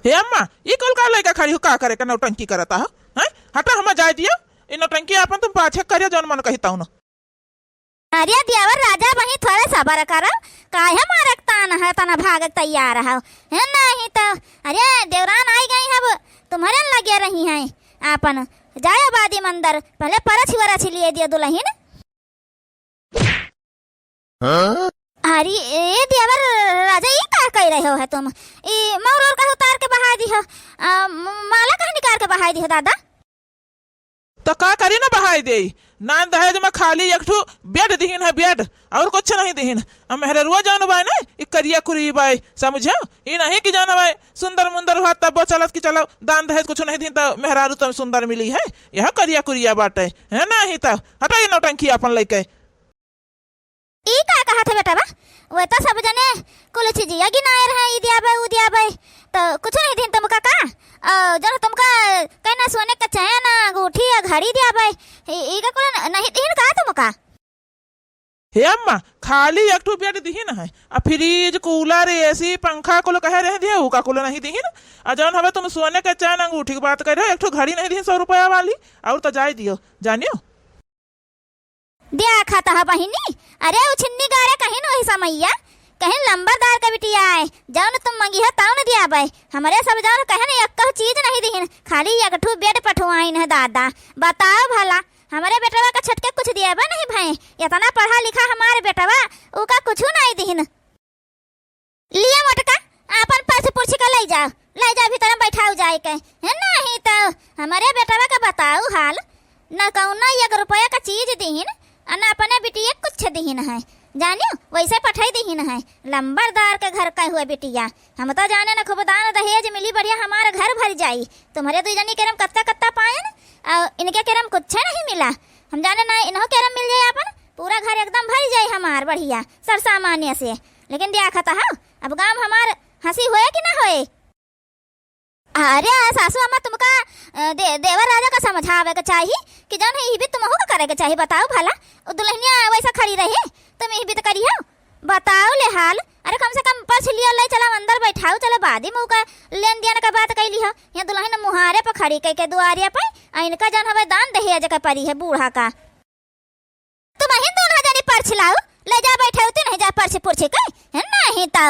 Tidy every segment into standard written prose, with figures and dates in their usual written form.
हे अम्मा ये कुल का लड़का खड़ी हो का करे का नौटंकी करता हो हैं? हटा हम जाए दियो इन नौटंकी अपन तुम पाछे करियो जौन मन कहता हूं ना। अरे दियावर राजा वही थोड़ा सबर करो काहे मारक तान है तना भागक तैयार है नहीं तो अरे देवरान आई गई है तुम्हारे लगे रही हैं आपन जाए बादी मंदिर पहले परछ वरछ लिए दियो दुल्हन। अरे ए देवर राजा ये का कह रहे हो है तुम ई मौर का उतार के बहा दी हो माला कहाँ निकाल के बहा दी हो दादा। तो का करी ना बहाई दे नान दहेज में खाली एक ठो बेड दिहिन है बेड और कुछ नहीं दिहिन। हम मेहरुआ जान बाय ना ई करिया कुरी बाय समझो ई नहीं कि जान बाय सुंदर मुंदर हुआ तब चलत कि चलो दान दहेज कुछ नहीं दिन तो मेहरारू तो सुंदर मिली है यह करिया कुरिया बाटे है ना ही तो हटा ये नौटंकी अपन लेके। ई का कहा था बेटा बा वो तो सब जने कुल चीजिया गिनाए रहे ई दिया भाई उ दिया भाई तो कुछ नहीं दिन तुमका का जन तुमका कहना सोने का चैन अंगूठी या घड़ी दिया भाई ई का कुल नहीं दिन का तुमका। हे अम्मा खाली एक ठो बेड दिहिन है आ फ्रिज कूलर एसी पंखा कुल कहे रह दिया उ का कुल नहीं दिहिन आ जौन हवे तुम सोने के चैन अंगूठी की बात कर रहे हो एक ठो घड़ी नहीं दिहिन 100 रुपया वाली और तो जाए दियो जानियो दिया खाता है बहिनी। अरे उ छिन्नी गारे कहीं न वही समैया कहीं लंबरदार का बिटिया है जाओ तुम मंगी है ताऊ न दिया भाई हमारे सब जाओ कहे न एक चीज नहीं दिहिन खाली एक ठो बेड पठवाइन है दादा बताओ भला हमारे बेटवा का छटके कुछ दिया बा नहीं भाई इतना पढ़ा लिखा हमारे बेटवा उ का कुछ नहीं दिहिन। लिया मटका अपन पर्स पुर्छ का ले जाओ भीतर में बैठाओ जाए के है नहीं तो हमारे बेटवा का बताओ हाल न कौना 1 रुपया का चीज दिहिन न अपने बिटिया कुछ दिहिन है जानियो वैसे पठाई दिहिन है लंबरदार के घर का हुआ बिटिया हम तो जाने न खूब दान दहेज मिली बढ़िया हमारे घर भर जाई तुम्हारे दो जनी केरम कत्ता कत्ता पायन इनके केरम कुछ नहीं मिला हम जाने ना इन्हों केरम मिल जाए अपन पूरा घर एकदम भर जाए हमार बढ़िया सर सामान्य से लेकिन दिया खाता है अब गांव हमार हंसी होए कि ना होए। अरे सासू अम्मा तुमका देवर राजा का समझावे के चाहिए कि जान ही भी तुम हो करे के चाहिए बताओ भला दुल्हनिया वैसा खड़ी रहे तुम ही भी तो करी हो बताओ ले हाल। अरे कम से कम पर्स लिया ले चला अंदर बैठाओ चलो बादी मुँह का लेन देन का बात कैली हो यहाँ दुल्हन मुहारे पर खड़ी कह के दुआरिया पे इनका जान हवे दान दहेज का परी है बूढ़ा का तुम ही दोनों जनी पर्स लाओ ले जा बैठाओ तो नहीं जा पर्स पुर्छ के है नहीं तो।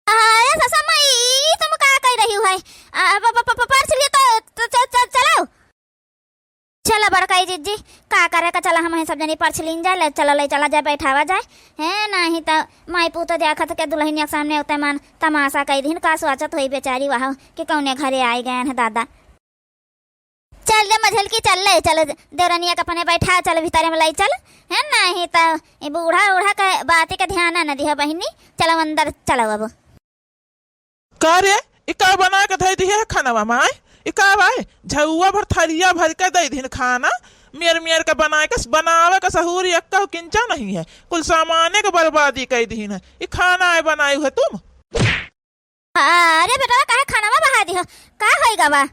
अरे ससम्मा तुम का कह रही हो है पर्स लिए तो चलाओ चला बड़काई जीजी का करे का चला हम सब जनी पर्स लीन जाए चला ले चला जाए बैठावा जाए है नहीं तो माई पू तो देखत के दुल्हनिया के सामने होते मान तमाशा कई दिन का सोचत हुई बेचारी वहाँ कि कौने घरे आई गए हैं दादा। चल रे मझल की चल ले चल देवरनिया के अपने बैठा चल भीतर में लाई चल है नहीं तो ये बूढ़ा का बात का ध्यान न दिया बहिनी चलो अंदर चलो अब का रे इका बना के धई दिए खाना माय इका भाई झउआ भर थरिया भर के दे दिन खाना मेर के बनाए के बनावे का सहूर यक्का किंचा नहीं है कुल सामाने के बर्बादी कई दिन है ये खाना है बनाई है तुम। अरे बेटा काहे खाना में बहा दी हो का होएगा बा।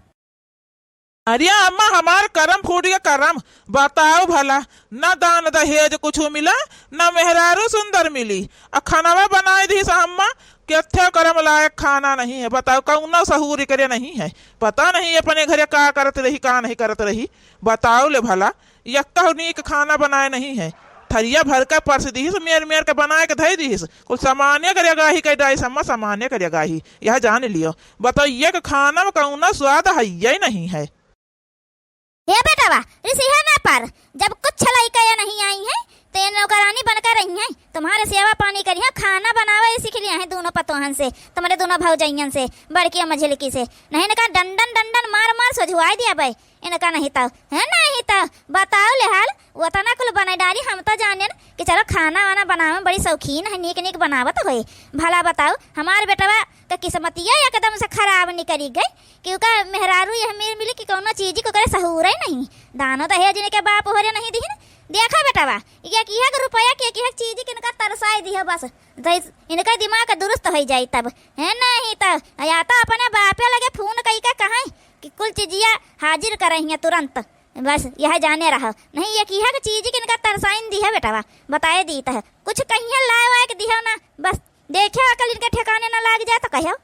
अरे अम्मा हमार करम फूट गया करम बताओ भला न दान दहेज कुछ मिला न मेहरारू सुंदर मिली खाना में बनाई दी अम्मा क्या करम लायक खाना नहीं है बताओ कौन सहूरी करे नहीं है पता नहीं अपने घरे का करत रही का नहीं करत रही बताओ ले भला यक्का नीक खाना बनाए नहीं है थरिया भर का पर्स दीस मेर के बनाए के धई दीस कुल सामान्य करेगा ही कह डाई सम्मा सामान्य करेगा ही यह जान लियो बताओ ये खाना में कौन स्वाद है ही नहीं है। ये बेटा बा ऋषि है ना पर जब कुछ लड़का या नहीं आई है तो ये नौकरानी बनकर रही हैं तुम्हारे सेवा पानी करी है खाना बनावा सीख लिया है दोनों पतोहन से तुम्हारे दोनों भौजैयन से बड़की मझिलकी से नहीं इनका डंडन मार सोझुआ दिया भाई इनका नहीं तो है नहीं तो बताओ ले हाल वो तना कुल बना डाली हम तो जाने कि चलो खाना वाना बनावे में बड़ी शौकीन है नीक बनावत हो भला बताओ हमारे बेटवा का किस्मतिया एकदम से खराब नहीं करी गई क्योंकि मेहरारू यह मेरे मिली कि कोनो चीज को करे सहूर ही नहीं दानो दहेज के बाप हो रहे नहीं दी देखा बेटावा ये रुपया के चीज के इनका तरसाई दी है बस इनका दिमाग दुरुस्त हो जाए तब है नहीं तो या तो अपने बापे लगे फोन कई का कहा कि कुल चीजिया हाजिर कर रही है तुरंत बस यह जाने रहा नहीं ये की चीज के इनका तरसाइन दी है बेटावा बताए दी है कुछ कहीं लाए वाए के दिया ना बस देखे अकल इनके ठिकाने ना लाग जाए तो कहो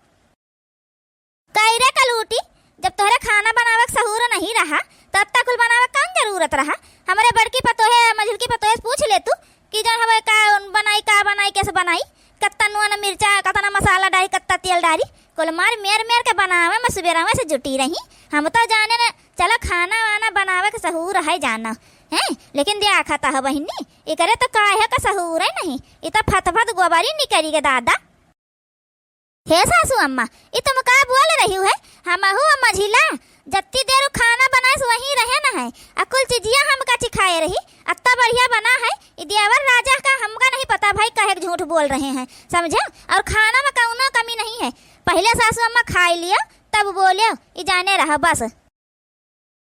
रहा तो अत्ता कुल बनावे कौन जरूरत रहा। हमारे बड़की पतोहे मझुलकी पतोहे से पूछ ले तू कि जौन हवे का बनाई कैसे बनाई, कत्ता नून मिर्चा कतना मसाला डाली कत्ता तेल डाली कुल मार मेर मेर के बनावे मैं सुबेरा में से जुटी रही। हम तो जाने न चलो खाना वाना बनावे के सहूर है जाना है, लेकिन दिया खाता है बहिनी ये करे तो काहे का सहूर है नहीं, इतना फतफत गोबारी नहीं करी दादा। हे सासू अम्मा ये तुम का बोल रही है, हम अम्मा झीला जत्ती देर खाना बनाए वहीं रहे ना है अकुल चीजिया हमका चिखाए रही अत्ता बढ़िया बना है। दियावर राजा का हमका नहीं पता भाई कहे झूठ बोल रहे हैं समझे, और खाना में कौनो कमी नहीं है। पहले सासू अम्मा खाई लियो तब बोलियो ये जाने रहा बस।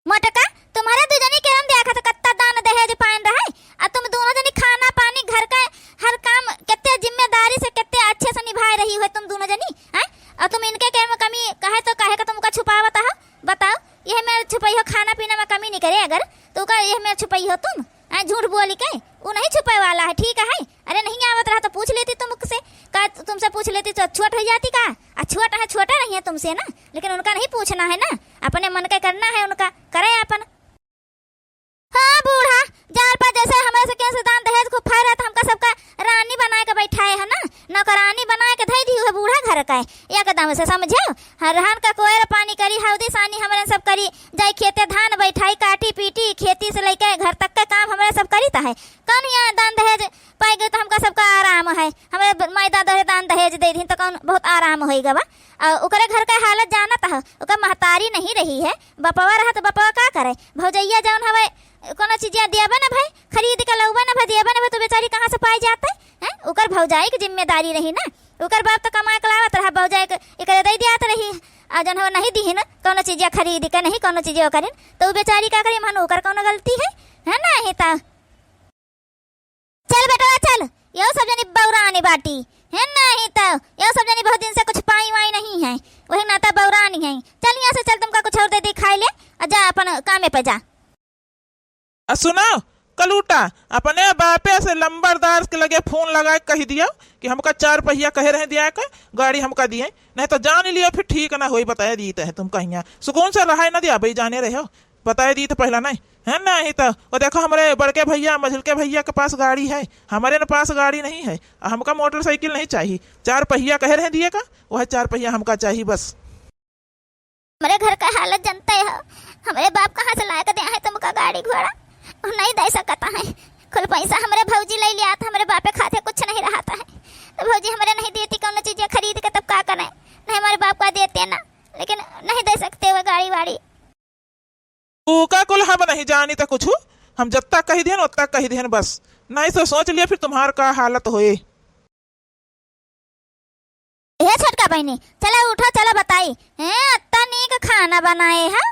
मोटका तुम्हारे दो जनी के हम देखा तो कत्ता दान दहेज पान रहा है, और तुम दोनों जनी खाना पानी घर का हर काम कितने जिम्मेदारी से कितने अच्छे से निभा रही हो तुम दोनों जनी हैं, और तुम इनके के में कमी कहे तो कहे का तुमका छुपावता हो। बताओ यह मैं छुपाई हो खाना पीना में कमी नहीं करे अगर तो का यह मैं छुपाई हो तुम झूठ बोली के वो नहीं छुपाए वाला है ठीक है। अरे नहीं आवत रहा तो पूछ लेती तुमसे का तुमसे पूछ लेती तो छुट हो जाती का, छोटा है छोटा नहीं है तुमसे ना, लेकिन उनका नहीं पूछना है ना, अपने मन का करना है उनका करे अपन। हाँ बूढ़ा जार पर जैसे हमारे से कैसे दान दहेज को फाय रहा था हमका सबका रानी बनाए के बैठाए है ना, नौकरानी बनाए के धई दी है बूढ़ा घर का है एकदम से समझे। हरहान का कोयर पानी करी हौदी सानी हमारे सब करी जाई खेते धान बैठाई काटी पीटी खेती से लेके घर तक का काम हमारे सब करी है। कौन यहाँ दान दहेज पाई गए तो हमका सबका आराम है, हमारे माई दादा दान दहेज दे दी तो कौन बहुत आराम होगा बा। ओकरे घर का हालत जानत है, ओकर महतारी नहीं रही है, बपवा रहा तो बपवा का करे भौजैया जौन हवे कोनो चीजिया दियाबे ना भाई खरीद के लउबे ना भाई दियाबे ना भाई तो बेचारी कहाँ से पाई जाता है। ओकर भौजाई की जिम्मेदारी रही ना, ओकर बाप तो कमा के लावत रहा भौजाई के एकरे दे दियात रही, आ जन हो नहीं दी ना कोनो चीजिया खरीद के नहीं कोनो चीजिया करिन तो वो बेचारी का करी मन ओकर कोनो गलती है ना ही ता। चल बेटा चल यो सब जनी बौरानी बाटी है नहीं तो यो सब जनी बहुत दिन से कुछ पाई वाई नहीं है वही नाता बौरानी है। चल यहाँ से चल तुमका कुछ और दे दी खाई ले जा अपन कामे पे जा। सुनो कलूटा अपने बापे से लंबरदार के लगे फोन लगा के कही दिया कि हमका 4 पहिया कहे रहे दिया का गाड़ी हमका दिए, नहीं तो जान लियो फिर ठीक ना होई बताया दी है तुम कहीं सुकून से रहा ना दिया भाई जाने रहे हो बताया दी तो पहला नहीं है ना ही तो वो देखो हमारे बड़के भैया मझुलके भैया के पास गाड़ी है, हमारे न पास गाड़ी नहीं है, हमका मोटरसाइकिल नहीं चाहिए, 4 पहिया कहे रहे दिए का वह 4 पहिया हमका चाहिए बस। हमारे घर का हालत जानते हो, हमारे बाप कहाँ से ला के दिया है तुमका गाड़ी घोड़ा नहीं दे सकता है, कुल पैसा हमारे भौजी ले लिया था, हमारे बापे खाते कुछ नहीं रहता है तो भौजी हमारे नहीं देती कौन चीजें खरीद के तब क्या करें, नहीं हमारे बाप का देते ना लेकिन नहीं दे सकते वो गाड़ी वाड़ी। का कुल हम नहीं जानी तो कुछ हम जब तक कही देन उतना कही देन बस, नहीं तो सोच लिया फिर तुम्हार का हालत होए। हे छोटका बहनी चलो उठो चलो बताई है अत्ता नीक खाना बनाए है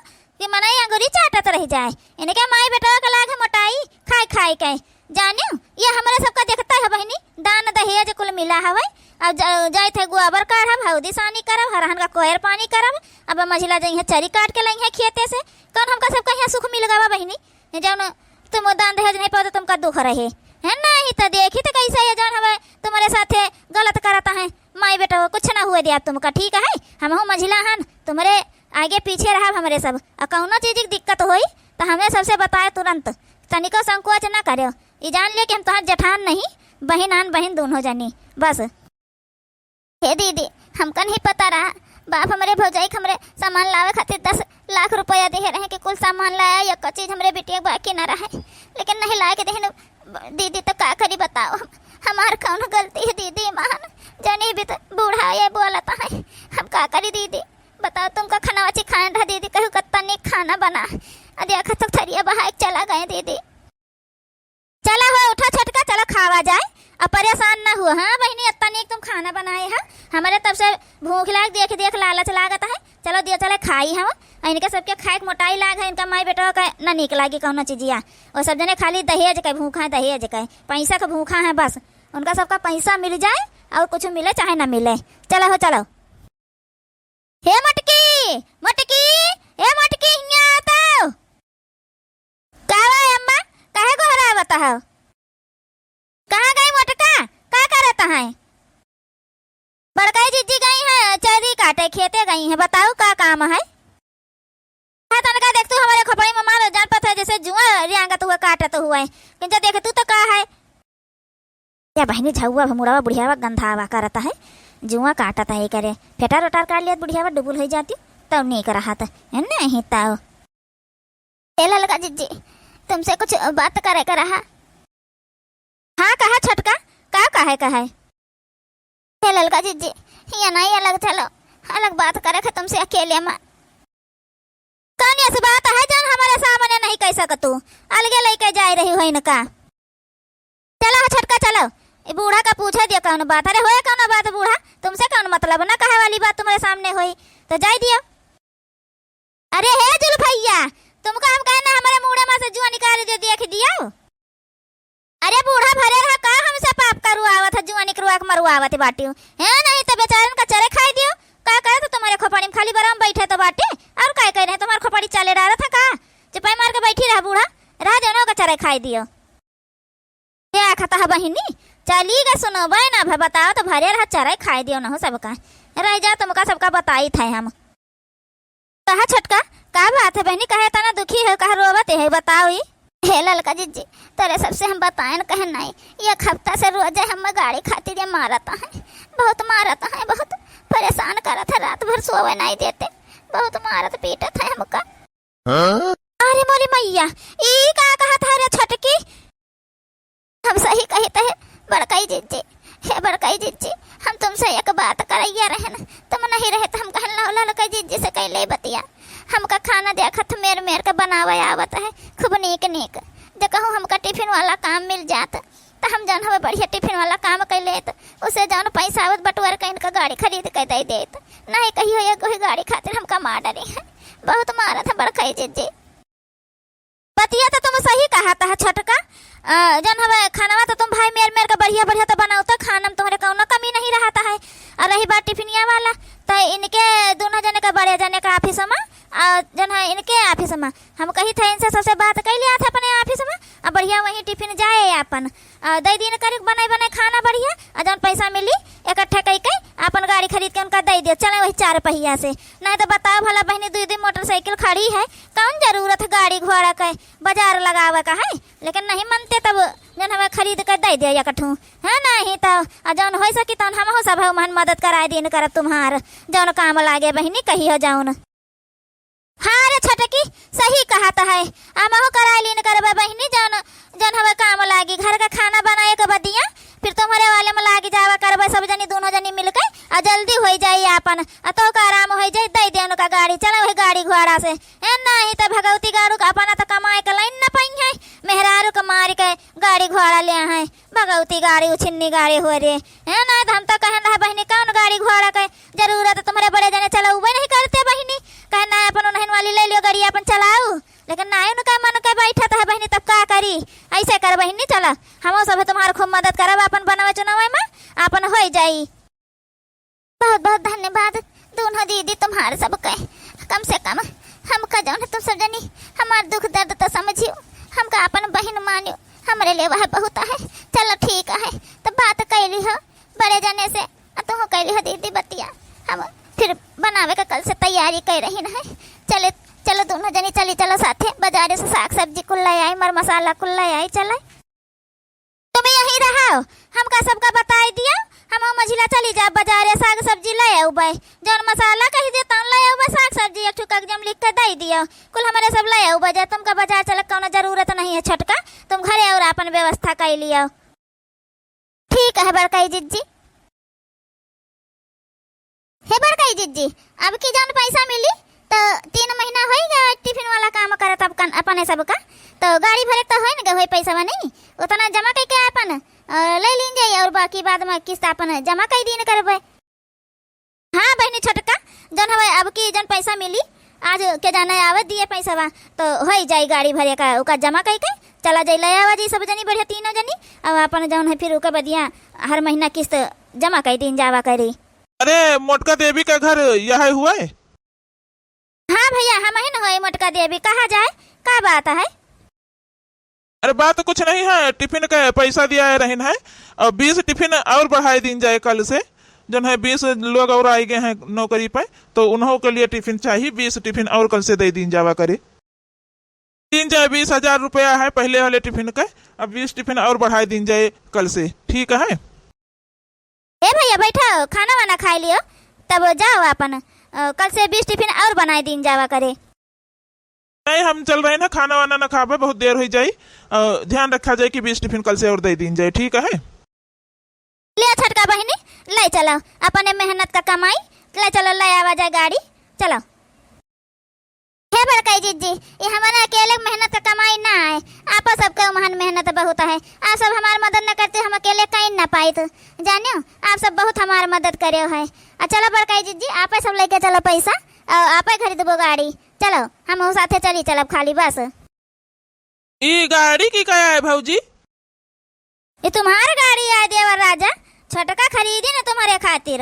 कि मनाई अंगूरी चाटत रह जाए, इनके माई बेटा के लागे मोटाई खाई खाई के जानियो ये हमारे सबका देखता है बहनी दान दहेज कुल मिला हवे। अब जाए थे गोबर काढ़ब हौदी सानी करब हरहन का कोयर पानी करब अब मझिला जाइए चरी काट के लई है खेते से कौन हमका सबका यहाँ सुख मिल गवा बहनी जौन तुम दान दहेज नहीं पाओ तो तुमका दुख रहे है नहीं तो देखी तो कैसे है जौन हवे तुम्हारे साथे गलत करता है माई बेटा कुछ ना हुए दिया तुमका ठीक है, हम हूँ मझिला हन तुम्हारे आगे पीछे रहा हमारे सब और कौनो चीज की दिक्कत हुई तो हमें सबसे बताए तुरंत तनिको संकोच ना करो, ये जान लिया कि हम तुम्हारे जठान नहीं बहन आन बहन दोनों जानी बस। हे दीदी हमका नहीं पता रहा बाप हमारे भौजाई हमारे सामान लावे खातिर 10 लाख रुपया दे रहे कि कुल सामान लाया या कुछ चीज हमारे बेटिया बाकी ना रहे लेकिन नहीं ला के दे दीदी तो का करी बताओ हमार कौन गलती है दीदी मान जानी भी तो बूढ़ा ये बोलता है हम का करी दीदी बताओ तुमका खाना अच्छी खान रहा दीदी कहूँ कत्ता नहीं खाना बना देखा तो थरिया बहा चला गए दीदी। चला हो उठा छटका चलो खावा जाए अब परेशान ना हुआ। हाँ बहनी अत्ता नहीं तुम खाना बनाए हैं हमारे तब से भूख लाग देख देख लालच लागत है चलो दिया चले खाई हम इनके सबके खाए मोटाई लाग है इनका माई बेटा का न निक लागी कौन चीजिया और सब जने खाली दहेज का भूखा है दहेज का पैसा का भूखा है बस उनका सबका पैसा मिल जाए और कुछ मिले चाहे ना मिले। चलो हो चलो। हे मटकी मटकी हे मटकी यहाँ आता कावा अम्मा काहे को हरावता है कहाँ गई मोटका क्या करता है बड़काई जीजी गई है चरी काटे खेते गई है बताओ क्या काम है। हाँ तनका देख तू हमारे खोपड़ी में मारो जान पता है जैसे जुआ रियांगत हुआ काटत हुआ है किंजा देख तू तो का है या बहनी झुआ मुड़ावा बुढ़ियावा गंधावा करता है जुआ काटता है करे फेटार उटार काट लिया बुढ़ियावा डुबुल हो जाती तब नहीं कर रहा था नहीं ताओ ललका जीजी तुमसे कुछ बात करे कर रहा हाँ कहा छटका का है ललका जीजी ये नहीं अलग चलो अलग बात करे खे तुमसे अकेले में कौन ऐसी बात है जान हमारे सामने नहीं कह सकत तू अलगे लेके जा रही हो इनका चलो छटका चलो ये बूढ़ा का पूछे दिया कौन बात अरे होए कौन बात बूढ़ा तुमसे कौन मतलब ना कहे वाली बात तुम्हारे सामने हुई तो जाई दियो अरे हे जुल्फैया तुमको हम कहना हमारे मुंह में से जुआ निकाल दे देख दिया अरे बूढ़ा भरे रहा का हमसे पाप करू आवत है जुआ निकलवा के मरवा आवत बाटी है नहीं तो बेचारन का चरे खाई दियो का करे तो तुम्हारे खोपड़ी में खाली बराम बैठे तो बाटे और काय कह रहे तुम्हारे खोपड़ी चले रहा था का चिपाई मार के बैठी रहा बूढ़ा रह जानो का चरे खाई दियो क्या खाता है बहिनी चली गा सुनो ना भाई बताओ तो भरे रहा चरे खाई दियो ना हो सबका रह जा तुमका सबका बताई थे हम कहा छटका का बात है बहनी कहे तना दुखी है कहा रोवत है बताओ ही हे ललका जीजी तेरे सबसे हम बताएं कहे नहीं एक हफ्ता से रोज हम गाड़ी खातिर मारता है बहुत परेशान करत है रात भर सोवे नहीं देते बहुत मारत पीटत है हमका अरे मोरी मैया ई का कहा था रे छटकी हम सही कहते हैं बड़काई जीजी हे बड़काई जीजी हम तुमसे एक बात करैया रहे न तुम नहीं रहे तो हम कहन ललका जीजी से कह ले बतिया हमका खाना देखत मेर के बनावे आवत है खूब नीक जब कहूँ हमका टिफिन वाला काम मिल जात तो हम जौन हमें बढ़िया टिफिन वाला काम कर लेत उसे जौन पैसा आवत बटुआर कहीं का गाड़ी खरीद कर दे देत नहीं कहियो एगो ही गाड़ी खातिर हमका मार डरी है बहुत मारत है बड़काई जीजी बतिया तो तुम सही कहा था छटका जन हमें खाना तो तुम भाई मेर का बढ़िया तो बनाओ तो खाना में तुम्हारे कौन कमी नहीं रहता है और रही बात टिफिनिया वाला तो इनके दोनों जने का बड़े जने का ऑफिस में और जन है इनके ऑफिस में हम कही थे इनसे सबसे बात कर लिया था अपने ऑफिस में और बढ़िया वही टिफिन जाए अपन दे दिन कर बनाए खाना बढ़िया और जन पैसा मिली इकट्ठा कई अपन गाड़ी खरीद के उनका दे दिया चले वही 4 पहिया से नहीं तो बताओ भला बहनी 2 मोटरसाइकिल खड़ी है कौन जरूरत है गाड़ी घोड़ा का बाजार लगावे का है लेकिन नहीं मानते तब जन हमें खरीद कर दे दिया इकट्ठू है नहीं तो जौन हो सकी तौन हम हो सब मन मदद करा दिन करब तुम्हार जौन काम लागे बहनी कही हो जाऊन हाँ रे छटकी सही कहा तो है हम हो करा लीन करबे बहनी जौन हमें काम लागी घर का खाना बनाए के बदिया फिर तुम्हारे वाले में लागी जावा करबे सब जनी दोनों जनी मिलके और जल्दी हो जाई अपन तो का आराम हो जाई दे दे उनका गाड़ी चला वही गाड़ी घोड़ा से है नहीं तो भगवती गारू का अपना तो कमाए के लाइन न पाई है मेहरारू के मार के गाड़ी घोड़ा ले है भगवती गाड़ी उछिन्नी गाड़ी हो रे है ना हम तो कहन रहा बहनी कौन गाड़ी घोड़ा के जरूरत तुम्हारे बड़े जने चला उबे नहीं करते बहनी कहना अपन उन्हें वाली ले लियो गाड़ी अपन चलाओ लेकिन ना उनका मन के बैठा था बहनी तब का करी ऐसे कर बहनी चला हम सब तुम्हारे खूब मदद करब अपन बनावे चुनाव में अपन हो जाई बहुत बहुत धन्यवाद दोनों दीदी तुम्हारे सब कम से कम हमका जौन तुम सब जनी हमार दुख दर्द तो समझियो हमका अपन बहन मानियो हमारे लिए वह बहुत है चलो ठीक है तो बात कैली हो बड़े जने से तुम कैली हो दीदी बतिया हम फिर बनावे का कल से तैयारी कर रही है चलो दोनों जनी चलो साथे बाजार से साग सब्जी कुल्ला आई मर मसाला कुल्ला आई चला तुम यहीं रहो हमका सबका बताई दिया हम मझिला चली जा बाजार साग सब्जी ले आओ भाई जौन मसाला कही दे तौन ले आओ साग सब्जी एक ठुका जम लिख के दे दियो कुल हमारे सब ले आओ बाजार तुमका बाजार चल कौन जरूरत नहीं है छटका तुम घरे और अपन व्यवस्था कर लियो ठीक है बड़काई जीजी हे बड़काई जीजी अब की जौन पैसा मिली तो 3 महीना हो गया टिफिन वाला काम करत अपने सबका तो गाड़ी भरे तो हो न पैसा नहीं उतना जमा करके अपन ले लीन जाइए और बाकी बाद में किस्त अपन जमा कर दिन करबे हाँ बहनी छोटका जन हवे अब की जन पैसा मिली आज के जाना आवे दिए पैसा तो हो जाई गाड़ी भरे का उका जमा करके चला जाई ले आवा जी सब जनी बढ़िया तीनों जनी अब अपन जौन है फिर उके बदिया हर महीना किस्त जमा कर दिन जावा करी अरे मोटका देवी का घर यह हुआ है हाँ भैया हम ही न हो मोटका देवी कहा जाए का बात है अरे बात तो कुछ नहीं है टिफिन का पैसा दिया है रहन है और 20 टिफिन और बढ़ाए दिन जाए कल से जन है 20 लोग और आए गए हैं नौकरी पे, तो उन्हों के लिए टिफिन चाहिए। 20 टिफिन और कल से दे दीन जावा करे। दीन जाए 20,000 रुपया है पहले वाले टिफिन का, अब 20 टिफिन और बढ़ाई दीन जाए कल से, ठीक है? ए भैया बैठो, खाना वाना खा लियो तब जाओ अपन। कल से 20 टिफिन और बनाए दिन जावा करे। नहीं, हम चल रहे हैं ना, खाना वाना ना खावे, बहुत देर हो जाए। ध्यान रखा जाए कि 20 टिफिन कल से और दे दीन जाए, ठीक है? ले छटका बहिनी, ले चलो अपने मेहनत का कमाई, ले चलो, ले आवा जाए गाड़ी, चलो। हे बड़काई जीजी, ये हमारा अकेले मेहनत का कमाई ना है, आप सबका महान मेहनत बहुत है। आप सब हमारी मदद न करते, हम अकेले कहीं ना पाए। तो जानियो आप सब बहुत हमारी मदद करे है। चलो बड़काई जीजी, आप सब लेके चलो पैसा, आप खरीदबो गाड़ी, चलो हम साथे चली चलब खाली बस। ये गाड़ी की क्या है भौजी? ये तुम्हारी गाड़ी है देवर राजा, छटका खरीदी ना तुम्हारे खातिर।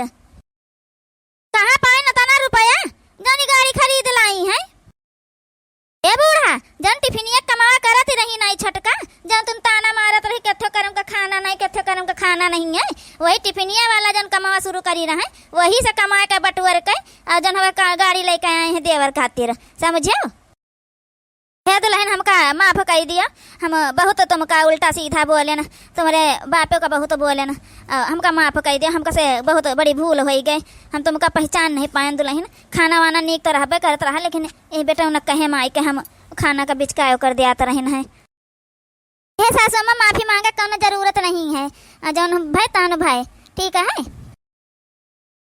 कहाँ पाए न तना रुपया जानी गाड़ी खरीद लाई है। ए बूढ़ा, जन टिफिनिया कमावा करत रही नहीं छटका, जन तुम ताना मारत रही कथो करम का खाना नहीं, कथो करम का खाना नहीं है, वही टिफिनिया वाला जन कमावा शुरू करी रहे, वही से कमा के बटवर के और जन हमें गाड़ी लेके आए हैं देवर खातिर, समझो? हे दुल्हन, हमका माफ कर दिया, हम बहुत तुमका उल्टा सीधा बोले न, तुम्हारे बापे का बहुत बोले न, हमका माफ कर दिया, हमका से बहुत बड़ी भूल हो गई, हम तुमका पहचान नहीं पाए दुल्हन। खाना वाना नीक तो रहबे करत रहा, लेकिन ये बेटा उन्हें कहे माई के हम खाना का बिचकायो कर दिया रहन है। हे सासू माँ, माफी मांगे कोनो जरूरत नहीं है, जौन भाई तान भाई, ठीक है?